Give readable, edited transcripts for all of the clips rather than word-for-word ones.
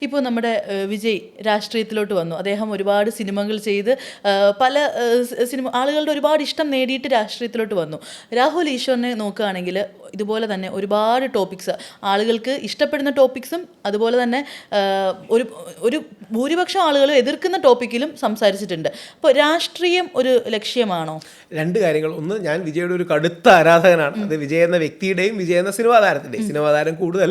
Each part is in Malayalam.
ഇപ്പോൾ നമ്മുടെ വിജയ് രാഷ്ട്രീയത്തിലോട്ട് വന്നു. അദ്ദേഹം ഒരുപാട് സിനിമകൾ ചെയ്ത് പല സിനിമ ആളുകളുടെ ഒരുപാട് ഇഷ്ടം നേടിയിട്ട് രാഷ്ട്രീയത്തിലോട്ട് വന്നു. രാഹുൽ ഈശ്വറിനെ നോക്കുകയാണെങ്കിൽ ഇതുപോലെ തന്നെ ഒരുപാട് ടോപ്പിക്സ് ആളുകൾക്ക് ഇഷ്ടപ്പെടുന്ന ടോപ്പിക്സും അതുപോലെ തന്നെ ഒരു ഒരു ഭൂരിപക്ഷം ആളുകൾ എതിർക്കുന്ന ടോപ്പിക്കിലും സംസാരിച്ചിട്ടുണ്ട്. അപ്പോൾ രാഷ്ട്രീയം ഒരു ലക്ഷ്യമാണോ? രണ്ട് കാര്യങ്ങൾ. ഒന്ന്, ഞാൻ വിജയുടെ ഒരു കടുത്ത ആരാധകനാണ്. അത് വിജയ് എന്ന വ്യക്തിയുടെയും വിജയ് എന്ന സിനിമാ താരത്തിൻ്റെയും. സിനിമാ താരം കൂടുതൽ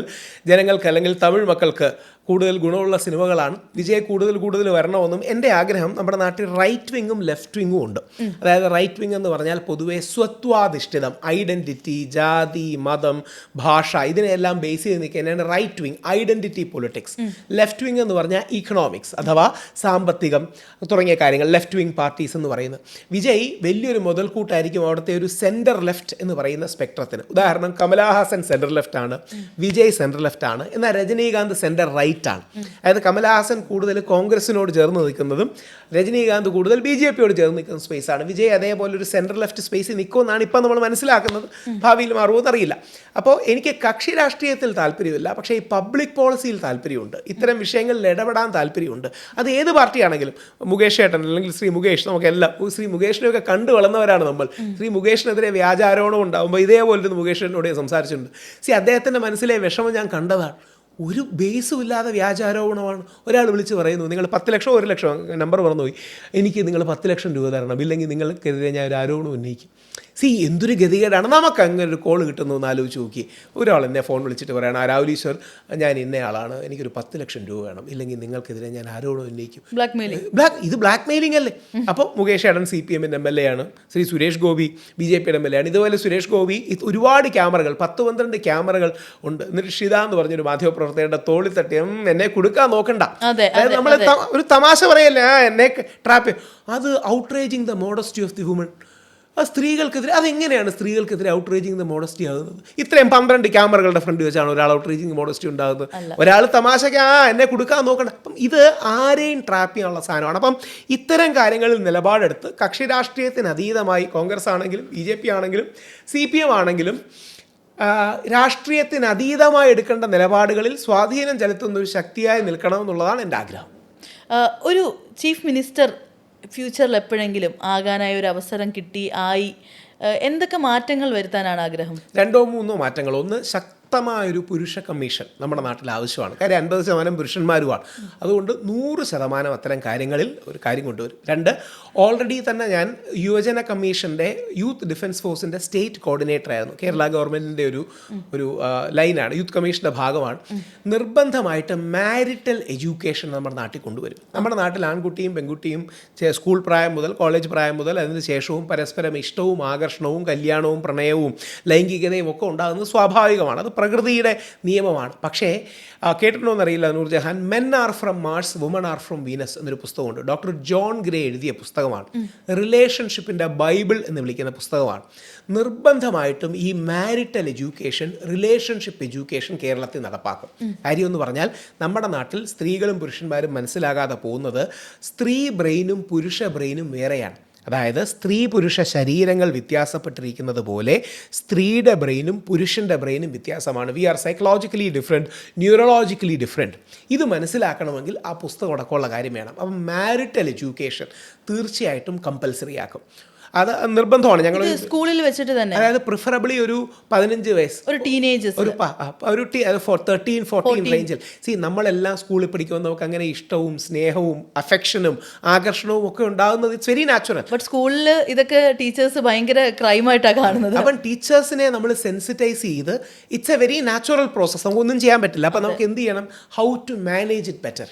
ജനങ്ങൾക്ക് അല്ലെങ്കിൽ തമിഴ് മക്കൾക്ക് കൂടുതൽ ഗുണമുള്ള സിനിമകളാണ്. വിജയ് കൂടുതൽ വരണമെന്നും എൻ്റെ ആഗ്രഹം. നമ്മുടെ നാട്ടിൽ റൈറ്റ് വിങ്ങും ലെഫ്റ്റ് വിങ്ങും ഉണ്ട്. അതായത് റൈറ്റ് വിങ് എന്ന് പറഞ്ഞാൽ പൊതുവെ സ്വത്വാധിഷ്ഠിതം, ഐഡൻറ്റിറ്റി, ജാതി, മതം, ഭാഷ, ഇതിനെല്ലാം ബേസ് ചെയ്ത് നിൽക്കുന്നതാണ് right wing, identity politics. Left wing എന്ന് പറഞ്ഞാൽ ഇക്കണോമിക്സ് അഥവാ സാമ്പത്തികം തുടങ്ങിയ കാര്യങ്ങൾ, ലെഫ്റ്റ് വിങ് പാർട്ടീസ് എന്ന് പറയുന്നത്. വിജയ് വലിയൊരു മുതൽക്കൂട്ടായിരിക്കും അവിടുത്തെ ഒരു സെൻറ്റർ ലെഫ്റ്റ് എന്ന് പറയുന്ന സ്പെക്ട്രത്തിന്. ഉദാഹരണം, കമലഹാസൻ സെൻറ്റർ ലെഫ്റ്റ് ആണ്, വിജയ് സെൻറ്റർ ലെഫ്റ്റ് ആണ്, എന്നാൽ രജനീകാന്ത് സെൻറ്റർ റൈറ്റ് ആണ്. അതായത് കമലഹാസൻ കൂടുതൽ കോൺഗ്രസിനോട് ചേർന്ന് നിൽക്കുന്നതും രജനീകാന്ത് കൂടുതൽ BJP-യോട് ചേർന്ന് നിൽക്കുന്ന സ്പേസാണ്. വിജയ് അതേപോലെ ഒരു സെൻട്രൽ ലെഫ്റ്റ് സ്പേസിൽ നിൽക്കുമെന്നാണ് ഇപ്പം നമ്മൾ മനസ്സിലാക്കുന്നത്. ഭാവിയിൽ മാറുമെന്നറിയില്ല. അപ്പോൾ എനിക്ക് കക്ഷി രാഷ്ട്രീയത്തിൽ താല്പര്യമില്ല, പക്ഷേ ഈ പബ്ലിക് പോളിസിയിൽ താല്പര്യമുണ്ട്. ഇത്തരം വിഷയങ്ങളിൽ ഇടപെടാൻ താല്പര്യമുണ്ട്. അത് ഏത് പാർട്ടിയാണെങ്കിലും. മുകേഷ് ഏട്ടൻ അല്ലെങ്കിൽ ശ്രീ മുകേഷ്, നമുക്കെല്ലാം ശ്രീ മുകേഷിനെയൊക്കെ കണ്ടു വളർന്നവരാണ് നമ്മൾ. ശ്രീ മുകേഷിനെതിരെ വ്യാജാരോപണം ഉണ്ടാകുമ്പോൾ ഇതേപോലെ മുകേഷിനോട് സംസാരിച്ചിട്ടുണ്ട്. അദ്ദേഹത്തിൻ്റെ മനസ്സിലെ വിഷമം ഞാൻ കണ്ടതാണ്. ഒരു ബേസും ഇല്ലാതെ വ്യാജാരോപണമാണ്. ഒരാൾ വിളിച്ച് പറയുന്നു, നിങ്ങൾ 10 ലക്ഷം 1 ലക്ഷം നമ്പർ മറന്നുപോയി, എനിക്ക് നിങ്ങൾ 10 ലക്ഷം രൂപ തരണം, ഇല്ലെങ്കിൽ നിങ്ങൾക്കെതിരെ ഞാൻ ഒരു ആരോപണം ഉന്നയിക്കും. എന്തൊരു ഗതികേടാണ്. നമുക്ക് അങ്ങനെ ഒരു കോൾ കിട്ടുന്നു എന്ന് ആലോചിച്ച് നോക്കി. ഒരാൾ എന്നെ ഫോൺ വിളിച്ചിട്ട് പറയണം, രാഹുൽ ഈശ്വർ, ഞാൻ ഇന്നയാളാണ്, എനിക്കൊരു 10 ലക്ഷം രൂപ വേണം, ഇല്ലെങ്കിൽ നിങ്ങൾക്കെതിരെ ഞാൻ ആരോപണം ഉന്നയിക്കും. ഇത് ബ്ലാക്ക് മെയിലിംഗ് അല്ലേ? അപ്പോൾ മുകേഷ് ഏട്ടൻ CPM-ൻ്റെ MLA ആണ്. ശ്രീ സുരേഷ് ഗോപി BJP-യുടെ MLA ആണ്. ഇതുപോലെ സുരേഷ് ഗോപി ഒരുപാട് ക്യാമറകൾ, 10-12 ക്യാമറകൾ ഉണ്ട്. എന്നിട്ട് ഷിത എന്ന് പറഞ്ഞൊരു മാധ്യമപ്രവർത്തകരുടെ തോളിൽ തട്ടി, എന്നെ കൊടുക്കാൻ നോക്കണ്ട, നമ്മൾ ഒരു തമാശ പറയല്ലേ, എന്നെ ട്രാപ്പ്. അത് outraging the modesty of the woman. സ്ത്രീകൾക്കെതിരെ അതെങ്ങനെയാണ് സ്ത്രീകൾക്കെതിരെ ഔട്ട്റേജിങ് ദ മോഡസ്റ്റി ആകുന്നത്? ഇത്രയും 12 ക്യാമറകളുടെ ഫ്രണ്ട് വെച്ചാണ് ഒരാൾ ഔട്ട്റേജിങ് മോഡസ്റ്റി ഉണ്ടാകുന്നത്. ഒരാൾ തമാശയ്ക്ക് എന്നെ കൊടുക്കാൻ നോക്കണം. അപ്പം ഇത് ആരെയും ട്രാപ്പ് ചെയ്യാനുള്ള സാധനമാണ്. അപ്പം ഇത്തരം കാര്യങ്ങളിൽ നിലപാടെടുത്ത് കക്ഷി രാഷ്ട്രീയത്തിന് അതീതമായി കോൺഗ്രസ് ആണെങ്കിലും BJP ആണെങ്കിലും CPM ആണെങ്കിലും രാഷ്ട്രീയത്തിന് അതീതമായി എടുക്കേണ്ട നിലപാടുകളിൽ സ്വാധീനം ചെലുത്തുന്ന ഒരു ശക്തിയായി നിൽക്കണമെന്നുള്ളതാണ് എൻ്റെ ആഗ്രഹം. ഒരു ചീഫ് മിനിസ്റ്റർ ഫ്യൂച്ചറിൽ എപ്പോഴെങ്കിലും ആകാനായി ഒരു അവസരം കിട്ടി എന്തൊക്കെ മാറ്റങ്ങൾ വരുത്താനാണ് ആഗ്രഹം? 2-3 മാറ്റങ്ങൾ. ഒന്ന്, ശക്തമായൊരു പുരുഷ കമ്മീഷൻ നമ്മുടെ നാട്ടിൽ ആവശ്യമാണ്. കാര്യം 50% പുരുഷന്മാരുമാണ്. അതുകൊണ്ട് 100% അത്തരം കാര്യങ്ങളിൽ ഒരു കാര്യം കൊണ്ടുവരും. 2, ഓൾറെഡി തന്നെ ഞാൻ യുവജന കമ്മീഷൻ്റെ യൂത്ത് ഡിഫൻസ് ഫോഴ്സിൻ്റെ സ്റ്റേറ്റ് കോർഡിനേറ്റർ ആയിരുന്നു. കേരള ഗവൺമെൻറ്റിൻ്റെ ഒരു ലൈനാണ്, യൂത്ത് കമ്മീഷൻ്റെ ഭാഗമാണ്. നിർബന്ധമായിട്ട് മാരിറ്റൽ എഡ്യൂക്കേഷൻ നമ്മുടെ നാട്ടിൽ കൊണ്ടുവരും. നമ്മുടെ നാട്ടിൽ ആൺകുട്ടിയും പെൺകുട്ടിയും സ്കൂൾ പ്രായം മുതൽ കോളേജ് പ്രായം മുതൽ അതിന് ശേഷവും പരസ്പരം ഇഷ്ടവും ആകർഷണവും കല്യാണവും പ്രണയവും ലൈംഗികതയും ഒക്കെ ഉണ്ടാകുന്നത് സ്വാഭാവികമാണ്. അത് പ്രകൃതിയുടെ നിയമമാണ്. പക്ഷേ കേട്ടിട്ടുണ്ടോയെന്നറിയില്ല Noorjahan, men are from Mars, woman are from Venus എന്നൊരു പുസ്തകമുണ്ട്. ഡോക്ടർ ജോൺ ഗ്രേ എഴുതിയ പുസ്തകമാണ്. റിലേഷൻഷിപ്പിൻ്റെ ബൈബിൾ എന്ന് വിളിക്കുന്ന പുസ്തകമാണ്. നിർബന്ധമായിട്ടും ഈ മാരിറ്റൽ എഡ്യൂക്കേഷൻ, റിലേഷൻഷിപ്പ് എഡ്യൂക്കേഷൻ കേരളത്തിൽ നടപ്പാക്കും. കാര്യമെന്ന് പറഞ്ഞാൽ നമ്മുടെ നാട്ടിൽ സ്ത്രീകളും പുരുഷന്മാരും മനസ്സിലാകാതെ പോകുന്നത് സ്ത്രീ ബ്രെയിനും പുരുഷ ബ്രെയിനും വേറെയാണ്. അതായത് സ്ത്രീ പുരുഷ ശരീരങ്ങൾ വ്യത്യാസപ്പെട്ടിരിക്കുന്നത് പോലെ സ്ത്രീയുടെ ബ്രെയിനും പുരുഷൻ്റെ ബ്രെയിനും വ്യത്യാസമാണ്. We are psychologically different, neurologically different. ഇത് മനസ്സിലാക്കണമെങ്കിൽ ആ പുസ്തകം അടക്കമുള്ള കാര്യം വേണം. അപ്പം മാരിറ്റൽ എഡ്യൂക്കേഷൻ തീർച്ചയായിട്ടും കമ്പൽസറി ആക്കും. അത് നിർബന്ധമാണ്. ഞങ്ങൾ സ്കൂളിൽ വെച്ചിട്ട് തന്നെ, അതായത് പ്രിഫറബിളി ഒരു 15 വയസ്സ്, ഒരു ടീനേജേഴ്സ്, ഒരു 13-14 റേഞ്ചിൽ. നമ്മളെല്ലാം സ്കൂളിൽ പഠിക്കുമ്പോൾ നമുക്ക് അങ്ങനെ ഇഷ്ടവും സ്നേഹവും അഫെക്ഷനും ആകർഷണവും ഒക്കെ ഉണ്ടാകുന്നത് ഇറ്റ്സ് വെരി നാച്ചുറൽ. ബട്ട് സ്കൂളിൽ ഇതൊക്കെ ടീച്ചേഴ്സ് ഭയങ്കര ക്രൈമായിട്ടാണ് കാണുന്നത്. അപ്പം ടീച്ചേഴ്സിനെ നമ്മൾ സെൻസിറ്റൈസ് ചെയ്ത് it's a very natural process. നമുക്കൊന്നും ചെയ്യാൻ പറ്റില്ല. അപ്പം നമുക്ക് എന്ത് ചെയ്യണം? How to manage it better.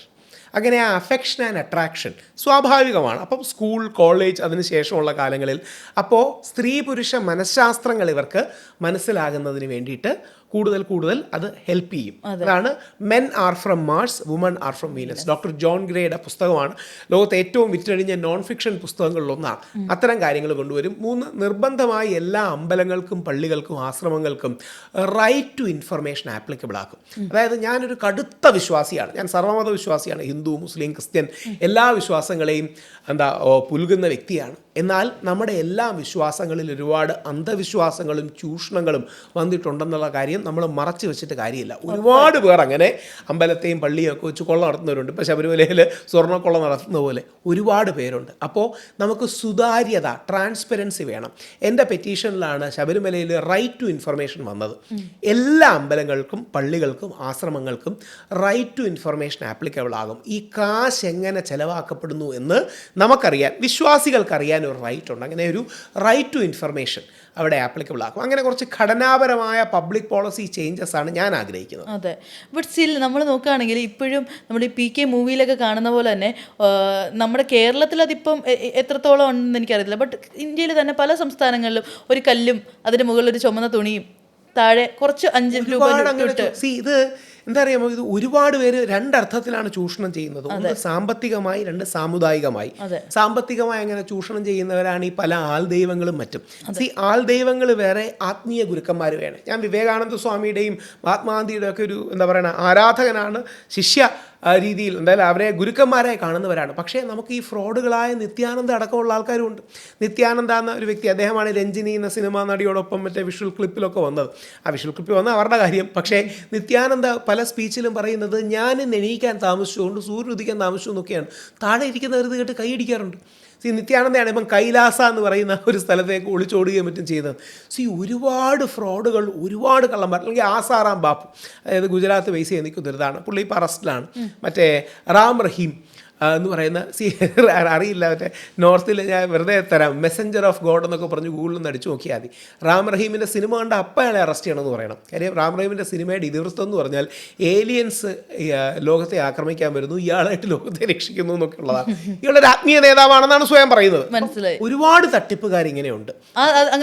അങ്ങനെ ആ അഫെക്ഷൻ ആൻഡ് അട്രാക്ഷൻ സ്വാഭാവികമാണ്. അപ്പം സ്കൂൾ, കോളേജ്, അതിന് ശേഷമുള്ള കാലങ്ങളിൽ അപ്പോൾ സ്ത്രീ പുരുഷ മനഃശാസ്ത്രങ്ങൾ ഇവർക്ക് മനസ്സിലാകുന്നതിന് വേണ്ടിയിട്ട് കൂടുതൽ അത് ഹെൽപ്പ് ചെയ്യും. അതാണ് men are from Mars, woman are from Venus. Doctor John ഗ്രേയുടെ പുസ്തകമാണ്. ലോകത്തെ ഏറ്റവും വിറ്റഴിഞ്ഞ നോൺ ഫിക്ഷൻ പുസ്തകങ്ങളിലൊന്നാണ്. അത്തരം കാര്യങ്ങൾ കൊണ്ടുവരും. 3, നിർബന്ധമായി എല്ലാ അമ്പലങ്ങൾക്കും പള്ളികൾക്കും ആശ്രമങ്ങൾക്കും റൈറ്റ് ടു ഇൻഫർമേഷൻ ആപ്ലിക്കബിൾ ആക്കും. അതായത് ഞാനൊരു കടുത്ത വിശ്വാസിയാണ്, ഞാൻ സർവ്വമത വിശ്വാസിയാണ്. ഹിന്ദു, മുസ്ലിം, ക്രിസ്ത്യൻ എല്ലാ വിശ്വാസങ്ങളെയും പുൽകുന്ന വ്യക്തിയാണ്. എന്നാൽ നമ്മുടെ എല്ലാ വിശ്വാസങ്ങളിൽ ഒരുപാട് അന്ധവിശ്വാസങ്ങളും ചൂഷണങ്ങളും വന്നിട്ടുണ്ടെന്നുള്ള കാര്യം നമ്മൾ മറച്ചു വെച്ചിട്ട് കാര്യമില്ല. ഒരുപാട് പേർ അങ്ങനെ അമ്പലത്തെയും പള്ളിയും ഒക്കെ വെച്ച് കൊള്ള നടത്തുന്നവരുണ്ട്. ഇപ്പോൾ ശബരിമലയിൽ സ്വർണ്ണക്കൊള്ള നടത്തുന്ന പോലെ ഒരുപാട് പേരുണ്ട്. അപ്പോൾ നമുക്ക് സുതാര്യത, ട്രാൻസ്പെറൻസി വേണം. എൻ്റെ പെറ്റീഷനിലാണ് ശബരിമലയിൽ റൈറ്റ് ടു ഇൻഫർമേഷൻ വന്നത്. എല്ലാ അമ്പലങ്ങൾക്കും പള്ളികൾക്കും ആശ്രമങ്ങൾക്കും റൈറ്റ് ടു ഇൻഫർമേഷൻ ആപ്ലിക്കബിൾ ആകും. ഈ കാശ് എങ്ങനെ ചെലവാക്കപ്പെടുന്നു എന്ന് നമുക്കറിയാൻ, വിശ്വാസികൾക്കറിയാൻ ഒരു റൈറ്റ് ഉണ്ട്. അങ്ങനെ ഒരു റൈറ്റ് ടു ഇൻഫർമേഷൻ അവിടെ ആപ്ലിക്കബിൾ ആക്കും. അങ്ങനെ കുറച്ച് ഘടനാപരമായ പബ്ലിക് പോളിസി ചേഞ്ചസ് ആണ് ഞാൻ ആഗ്രഹിക്കുന്നത്. അതെ, ബട്ട് സ്റ്റിൽ നമ്മൾ നോക്കുകയാണെങ്കിൽ ഇപ്പോഴും നമ്മുടെ ഈ PK മൂവിയിലൊക്കെ കാണുന്ന പോലെ തന്നെ നമ്മുടെ കേരളത്തിൽ അതിപ്പം എത്രത്തോളം ഉണ്ടെന്ന് എനിക്കറിയില്ല. ബട്ട് ഇന്ത്യയിൽ തന്നെ പല സംസ്ഥാനങ്ങളിലും ഒരു കല്ലും അതിന് മുകളിൽ ഒരു ചുമന്ന തുണിയും താഴെ കുറച്ച് 5 രൂപ ഇത് എന്താ അറിയാമോ, ഇത് ഒരുപാട് പേര് രണ്ടർത്ഥത്തിലാണ് ചൂഷണം ചെയ്യുന്നത്. ഒന്ന് സാമ്പത്തികമായി, രണ്ട് സാമുദായികമായി. സാമ്പത്തികമായി അങ്ങനെ ചൂഷണം ചെയ്യുന്നവരാണ് ഈ പല ആൾദൈവങ്ങളും മറ്റും. ആൾ ദൈവങ്ങൾ വേറെ, ആത്മീയ ഗുരുക്കന്മാർ വേണം. ഞാൻ വിവേകാനന്ദ സ്വാമിയുടെയും മഹാത്മാഗാന്ധിയുടെയും ഒക്കെ ഒരു എന്താ പറയുക ആരാധകനാണ്, ശിഷ്യ രീതിയിൽ എന്തായാലും അവരെ ഗുരുക്കന്മാരായി കാണുന്നവരാണ്. പക്ഷേ നമുക്ക് ഈ ഫ്രോഡുകളായ നിത്യാനന്ദ അടക്കമുള്ള ആൾക്കാരുമുണ്ട്. നിത്യാനന്ദ എന്ന ഒരു വ്യക്തി, അദ്ദേഹമാണ് രഞ്ജിനി എന്ന സിനിമാ നടിയോടൊപ്പം മറ്റേ വിഷ്വൽ ക്ലിപ്പിലൊക്കെ വന്നത്. ആ വിഷ്വൽ ക്ലിപ്പിൽ വന്ന അവരുടെ കാര്യം. പക്ഷേ നിത്യാനന്ദ പല സ്പീച്ചിലും പറയുന്നത് ഞാൻ എണീക്കാൻ താമസിച്ചുകൊണ്ട് സൂര്യൻ ഉദിക്കാൻ താമസിച്ചു എന്നൊക്കെയാണ്. താഴെ ഇരിക്കുന്നവർ ഇത് കേട്ട് കൈയടിക്കാറുണ്ട്. നിത്യാനന്ദയാണ് ഇപ്പം കൈലാസ എന്ന് പറയുന്ന ഒരു സ്ഥലത്തേക്ക് ഒളിച്ചോടുകയും മറ്റും ചെയ്തത്. ഒരുപാട് ഫ്രോഡുകൾ, ഒരുപാട് കള്ളന്മാർ. അല്ലെങ്കിൽ ആസാറാം ബാപ്പു, അതായത് ഗുജറാത്ത് ബേസ് ചെയ്ത് നിൽക്കുന്ന ഇതാണ്. പുള്ളി ഇപ്പോൾ അറസ്റ്റിലാണ്. മറ്റേ റാം റഹീം എന്ന് പറയുന്ന അറിയില്ല, മറ്റേ നോർത്തിൽ ഞാൻ വെറുതെ തരാം, മെസ്സഞ്ചർ ഓഫ് ഗോഡ് എന്നൊക്കെ പറഞ്ഞ് ഗൂഗിളിൽ നിന്ന് അടിച്ചു നോക്കിയാൽ മതി. റാം റഹീമിൻ്റെ സിനിമ കണ്ട അപ്പം അയാളെ അറസ്റ്റ് ചെയ്യണമെന്ന് പറയണം. കാര്യം റാം റഹീമിൻ്റെ സിനിമയുടെ ഇതിവൃത്തം എന്ന് പറഞ്ഞാൽ ഏലിയൻസ് ലോകത്തെ ആക്രമിക്കാൻ വരുന്നു, ഇയാളായിട്ട് ലോകത്തെ രക്ഷിക്കുന്നു എന്നൊക്കെ ഉള്ളതാണ്. ഇയാളൊരു ആത്മീയ നേതാവാണെന്നാണ് സ്വയം പറയുന്നത്. മനസ്സിലായി. ഒരുപാട് തട്ടിപ്പുകാർ ഇങ്ങനെയുണ്ട്.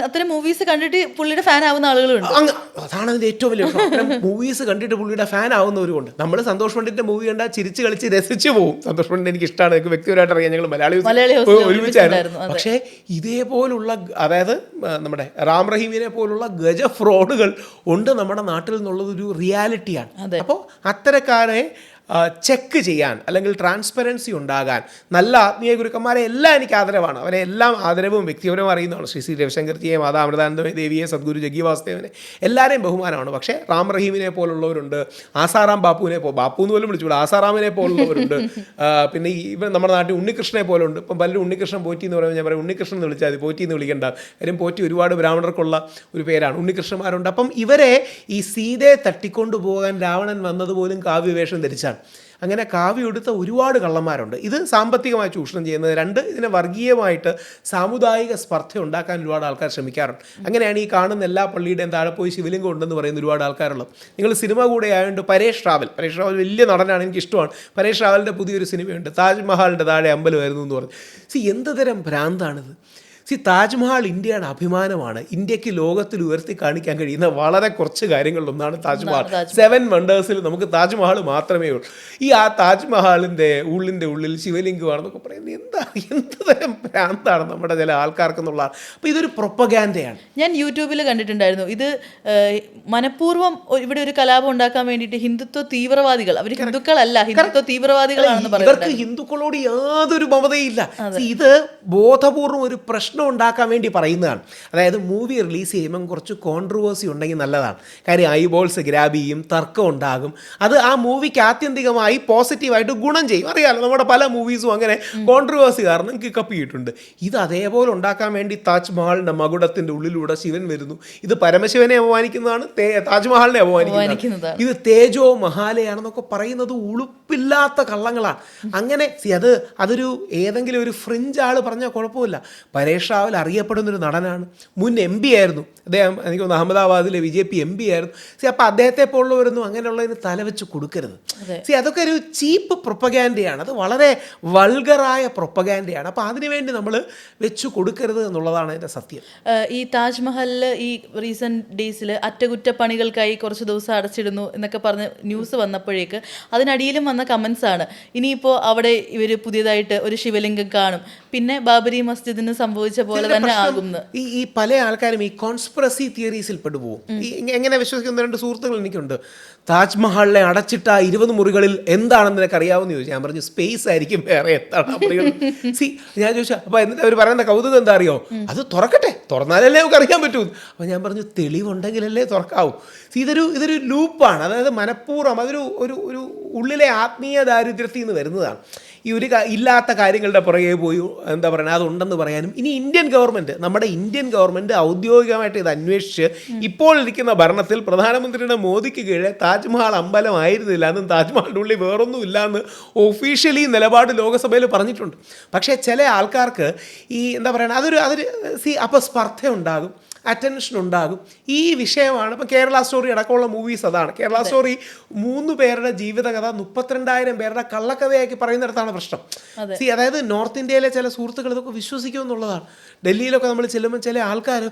അത്തരം മൂവീസ് കണ്ടിട്ട് പുള്ളിയുടെ ഫാൻ ആവുന്ന ആളുകളുണ്ട്. അതാണ് അതിൻ്റെ ഏറ്റവും വലിയ അത്തരം മൂവീസ് കണ്ടിട്ട് പുള്ളിയുടെ ഫാൻ ആവുന്നവരുമുണ്ട്. നമ്മൾ സന്തോഷ് പണ്ഡിറ്റിൻ്റെ മൂവി കണ്ടാൽ ചിരിച്ച് കളിച്ച് രസിച്ചു പോകും. സന്തോഷ് പണ്ഡിറ്റ് എനിക്ക് ഇഷ്ടമാണ്, എനിക്ക് വ്യക്തിപരമായിട്ട് അറിയാം, ഞങ്ങൾ മലയാളി ഒരുമിച്ചായിരുന്നു. പക്ഷേ ഇതേപോലുള്ള, അതായത് നമ്മുടെ റാം റഹീമിനെ പോലുള്ള ഗജ ഫ്രോഡുകൾ ഉണ്ട് നമ്മുടെ നാട്ടിൽ നിന്നുള്ളതൊരു റിയാലിറ്റിയാണ്. അപ്പോൾ അത്തരക്കാരെ ചെക്ക് ചെയ്യാൻ അല്ലെങ്കിൽ ട്രാൻസ്പെറൻസി ഉണ്ടാകാൻ നല്ല ആത്മീയ ഗുരുക്കന്മാരെ എല്ലാം എനിക്ക് ആദരവാണ്. അവരെ എല്ലാം ആദരവും വ്യക്തിപരവും അറിയുന്നതാണ്. ശ്രീ രവിശങ്കർജിയെ, മാതാ അമൃതാനന്ദ ദേവിയെ, സദ്ഗുരു ജഗ്ഗി വാസുദേവനെ എല്ലാവരെയും ബഹുമാനമാണ്. പക്ഷേ റാം റഹീമിനെ പോലുള്ളവരുണ്ട്, ആസാറാം ബാപ്പുവിനെ ബാപ്പു എന്ന് പോലും വിളിച്ചുകൂടാ, ആസാറാമിനെ പോലുള്ളവരുണ്ട്. പിന്നെ ഇവൻ നമ്മുടെ നാട്ടിൽ ഉണ്ണികൃഷ്ണനെ പോലുണ്ട്. ഇപ്പം പലരും ഉണ്ണികൃഷ്ണൻ പോറ്റി എന്ന് പറയുമ്പോൾ ഞാൻ പറയും ഉണ്ണികൃഷ്ണൻ എന്ന് വിളിച്ചാൽ മതി, പോറ്റി എന്ന് വിളിക്കേണ്ട. കാര്യം പോറ്റി ഒരുപാട് ബ്രാഹ്മണർക്കുള്ള ഒരു പേരാണ്. ഉണ്ണികൃഷ്ണന്മാരുണ്ട്. അപ്പം ഇവരെ ഈ സീതയെ തട്ടിക്കൊണ്ടു പോകാൻ രാവണൻ വന്നതുപോലും കാവ്യവേഷം ധരിച്ചാണ്. അങ്ങനെ കാവ്യം എടുത്ത ഒരുപാട് കള്ളന്മാരുണ്ട്. ഇത് സാമ്പത്തികമായി ചൂഷണം ചെയ്യുന്നത്. രണ്ട്, ഇതിനെ വർഗീയമായിട്ട് സാമുദായിക സ്പർദ്ധ ഉണ്ടാക്കാൻ ഒരുപാട് ആൾക്കാർ ശ്രമിക്കാറുണ്ട്. അങ്ങനെയാണ് ഈ കാണുന്ന എല്ലാ പള്ളിയുടെയും താഴെ പോയി ശിവലിംഗം ഉണ്ടെന്ന് പറയുന്ന ഒരുപാട് ആൾക്കാരുള്ളത്. നിങ്ങൾ സിനിമ കൂടെ ആയതുകൊണ്ട് പരേഷ് റാവൽ വലിയ നടനാണ്, എനിക്കിഷ്ടമാണ്. പരേഷ് റാവലിൻ്റെ പുതിയൊരു സിനിമയുണ്ട്, താജ്മഹലിൻ്റെ താഴെ അമ്പലമായിരുന്നു എന്ന് പറഞ്ഞു. എന്ത് തരം ഭ്രാന്താണിത്? താജ്മഹൽ ഇന്ത്യയുടെ അഭിമാനമാണ്. ഇന്ത്യക്ക് ലോകത്തിൽ ഉയർത്തി കാണിക്കാൻ കഴിയുന്ന വളരെ കുറച്ച് കാര്യങ്ങളിലൊന്നാണ് താജ്മഹൽ. 7 വണ്ടേഴ്സിൽ നമുക്ക് താജ്മഹൽ മാത്രമേ ഉള്ളൂ. ആ താജ്മഹലിൻ്റെ ഉള്ളിൽ ശിവലിംഗമാണെന്നൊക്കെ പറയുന്നത് എന്ത് തരം ഭ്രാന്താണ് നമ്മുടെ ചില ആൾക്കാർക്കെന്നുള്ള. അപ്പോൾ ഇതൊരു പ്രൊപ്പഗാൻഡയാണ്. ഞാൻ യൂട്യൂബിൽ കണ്ടിട്ടുണ്ടായിരുന്നു. ഇത് മനഃപൂർവ്വം ഇവിടെ ഒരു കലാപം ഉണ്ടാക്കാൻ വേണ്ടിയിട്ട് ഹിന്ദുത്വ തീവ്രവാദികൾ, അവർ ഹിന്ദുക്കളല്ല, ഹിന്ദുത്വ തീവ്രവാദികളാണെന്ന് പറയുന്നത്. ഇവർക്ക് ഹിന്ദുക്കളോട് യാതൊരു മമതയില്ല. ഇത് ബോധപൂർവം ഒരു പ്രശ്നം ഉണ്ടാക്കാൻ വേണ്ടി പറയുന്നതാണ്. അതായത് മൂവി റിലീസ് ചെയ്യുമ്പം കുറച്ച് കോൺട്രവേഴ്സി ഉണ്ടെങ്കിൽ നല്ലതാണ്. കാര്യം ഐബോൾസ് ഗ്രാബ് ചെയ്യും, തർക്കം ഉണ്ടാകും. അത് ആ മൂവിക്ക് ആത്യന്തികമായി പോസിറ്റീവായിട്ട് ഗുണം ചെയ്യും. അറിയാമല്ലോ, നമ്മുടെ പല മൂവീസും അങ്ങനെ കോൺട്രവേഴ്സി കാരണം കിക്കപ്പ് ചെയ്തിട്ടുണ്ട്. ഇത് അതേപോലെ ഉണ്ടാക്കാൻ വേണ്ടി താജ്മഹലിൻ്റെ മകുടത്തിൻ്റെ ഉള്ളിലൂടെ ശിവൻ വരുന്നു. ഇത് പരമശിവനെ അപമാനിക്കുന്നതാണ്, താജ്മഹലിനെ അപമാനിക്കുന്നത്. ഇത് തേജോ മഹാലയാണെന്നൊക്കെ പറയുന്നത് ഉളുപ്പില്ലാത്ത കള്ളങ്ങളാണ്. അങ്ങനെ അതൊരു ഏതെങ്കിലും ഒരു ഫ്രിഞ്ച് ആൾ പറഞ്ഞാൽ കുഴപ്പമില്ല. പരേഷ് റാവൽ അറിയപ്പെടുന്നൊരു നടനാണ്, മുൻ MP ആയിരുന്നു അദ്ദേഹം. എനിക്ക് തോന്നുന്നു അഹമ്മദാബാദിലെ BJP MP ആയിരുന്നു. അപ്പോൾ അദ്ദേഹത്തെ പോലുള്ളവരൊന്നും അങ്ങനെയുള്ളതിന് തലവെച്ച് കൊടുക്കരുത്. അതൊക്കെ ഒരു ചീപ്പ് പ്രൊപ്പഗാൻഡയാണ്. അത് വളരെ വൾഗറായ പ്രൊപ്പഗാൻഡയാണ്. അപ്പോൾ അതിനുവേണ്ടി നമ്മൾ വെച്ച് കൊടുക്കരുത് എന്നുള്ളതാണ് എൻ്റെ സത്യം. ഈ താജ്മഹലിൽ ഈ റീസെൻറ്റ് ഡേയ്സിൽ അറ്റകുറ്റപ്പണികൾക്കായി കുറച്ച് ദിവസം അടച്ചിടുന്നു എന്നൊക്കെ പറഞ്ഞ് ന്യൂസ് വന്നപ്പോഴേക്ക് അതിനടിയിലും വന്ന കമൻസാണ്, ഇനിയിപ്പോൾ അവിടെ ഇവർ പുതിയതായിട്ട് ഒരു ശിവലിംഗം കാണും, പിന്നെ ബാബരി മസ്ജിദിന് സംഭവിച്ച പോലെ തന്നെ ആകുന്നു. ഈ പല ആൾക്കാരും ഈ കോൺസ്പിറസി തിയറീസിൽ പെട്ടുപോകും. ഈ എങ്ങനെ വിശ്വസിക്കുന്ന രണ്ട് സുഹൃത്തുക്കൾ എനിക്കുണ്ട്. താജ്മഹലിനെ അടച്ചിട്ട 20 മുറികളിൽ എന്താണെന്ന് നിനക്ക് അറിയാവുന്ന ചോദിച്ചു. ഞാൻ പറഞ്ഞു സ്പേസ് ആയിരിക്കും, വേറെ എന്താണ് ആ മുറികൾ. ഞാൻ ചോദിച്ചു അപ്പോൾ എന്നിട്ട് അവർ പറയുന്ന കൗതുകം എന്താ അറിയോ, അത് തുറക്കട്ടെ, തുറന്നാലല്ലേ നമുക്ക് അറിയാൻ പറ്റൂ. അപ്പോൾ ഞാൻ പറഞ്ഞു തെളിവുണ്ടെങ്കിലല്ലേ തുറക്കാവൂ. ഇതൊരു ലൂപ്പാണ്. അതായത് മനഃപൂർവ്വം ഒരു ഉള്ളിലെ ആത്മീയ ദാരിദ്ര്യത്തിൽ നിന്ന് വരുന്നതാണ്. ഈ ഇല്ലാത്ത കാര്യങ്ങളുടെ പുറകെ പോയി എന്താ പറയുക അതുണ്ടെന്ന് പറയാനും. ഇനി നമ്മുടെ ഇന്ത്യൻ ഗവൺമെൻറ് ഔദ്യോഗികമായിട്ട് ഇത് അന്വേഷിച്ച് ഇപ്പോൾ ഇരിക്കുന്ന ഭരണത്തിൽ പ്രധാനമന്ത്രിയുടെ മോദിക്ക് കീഴെ താജ്മഹൽ അമ്പലമായിരുന്നില്ല എന്നും താജ്മഹലിൻ്റെ ഉള്ളിൽ വേറൊന്നും ഇല്ല എന്ന് ഒഫീഷ്യലി നിലപാട് ലോകസഭയിൽ പറഞ്ഞിട്ടുണ്ട്. പക്ഷേ ചില ആൾക്കാർക്ക് ഈ എന്താ പറയുക അതൊരു അപ്പോൾ സ്പർദ്ധ ഉണ്ടാകും, അറ്റൻഷൻ ഉണ്ടാകും. ഈ വിഷയമാണ് ഇപ്പം കേരള സ്റ്റോറി അടക്കമുള്ള മൂവീസ്. അതാണ് കേരള സ്റ്റോറി. 3 പേരുടെ ജീവിതകഥ 32,000 പേരുടെ കള്ളക്കഥയാക്കി പറയുന്നിടത്താണ് പ്രശ്നം. അതായത് നോർത്ത് ഇന്ത്യയിലെ ചില സുഹൃത്തുക്കൾ ഇതൊക്കെ വിശ്വസിക്കുമെന്നുള്ളതാണ്. ഡൽഹിയിലൊക്കെ നമ്മൾ ചെല്ലുമ്പോൾ ചില ആൾക്കാർ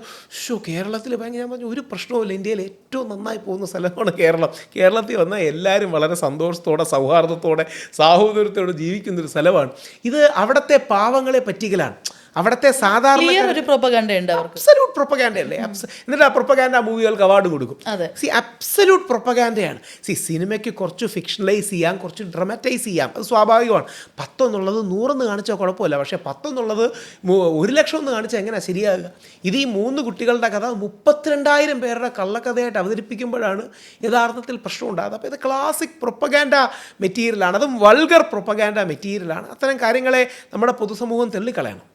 കേരളത്തിൽ ഭയങ്കര, ഞാൻ പറഞ്ഞു ഒരു പ്രശ്നവുമില്ല, ഇന്ത്യയിൽ ഏറ്റവും നന്നായി പോകുന്ന സ്ഥലമാണ് കേരളം. കേരളത്തിൽ വന്നാൽ എല്ലാവരും വളരെ സന്തോഷത്തോടെ സൗഹാർദ്ദത്തോടെ സാഹോദര്യത്തോടെ ജീവിക്കുന്നൊരു സ്ഥലമാണ്. ഇത് അവിടുത്തെ പാവങ്ങളെ പറ്റിക്കലാണ്. അവിടുത്തെ സാധാരണ അബ്സല്യൂട്ട് പ്രൊപ്പഗാൻഡയല്ലേ. എന്നിട്ട് ആ പ്രൊപ്പഗാൻഡ മൂവികൾക്ക് അവാർഡ് കൊടുക്കും. അബ്സല്യൂട്ട് പ്രൊപ്പഗാൻഡയാണ്. സിനിമയ്ക്ക് കുറച്ച് ഫിക്ഷണലൈസ് ചെയ്യാം, കുറച്ച് ഡ്രമാറ്റൈസ് ചെയ്യാം, അത് സ്വാഭാവികമാണ്. 10 എന്നുള്ളത് 100 കാണിച്ചാൽ കുഴപ്പമില്ല. പക്ഷേ 10 എന്നുള്ളത് 1,00,000 എന്ന് കാണിച്ചാൽ എങ്ങനെയാണ് ശരിയാകുക? ഇത് ഈ 3 കുട്ടികളുടെ കഥ 32,000 പേരുടെ കള്ളക്കഥയായിട്ട് അവതരിപ്പിക്കുമ്പോഴാണ് യഥാർത്ഥത്തിൽ പ്രശ്നം ഉണ്ടാകുന്നത്. അപ്പോൾ ഇത് ക്ലാസിക് പ്രൊപ്പഗാൻഡ മെറ്റീരിയലാണ്, അതും വൾഗർ പ്രൊപ്പഗാൻഡ മെറ്റീരിയലാണ്. അത്തരം കാര്യങ്ങളെ നമ്മുടെ പൊതുസമൂഹം തള്ളിക്കളയണം.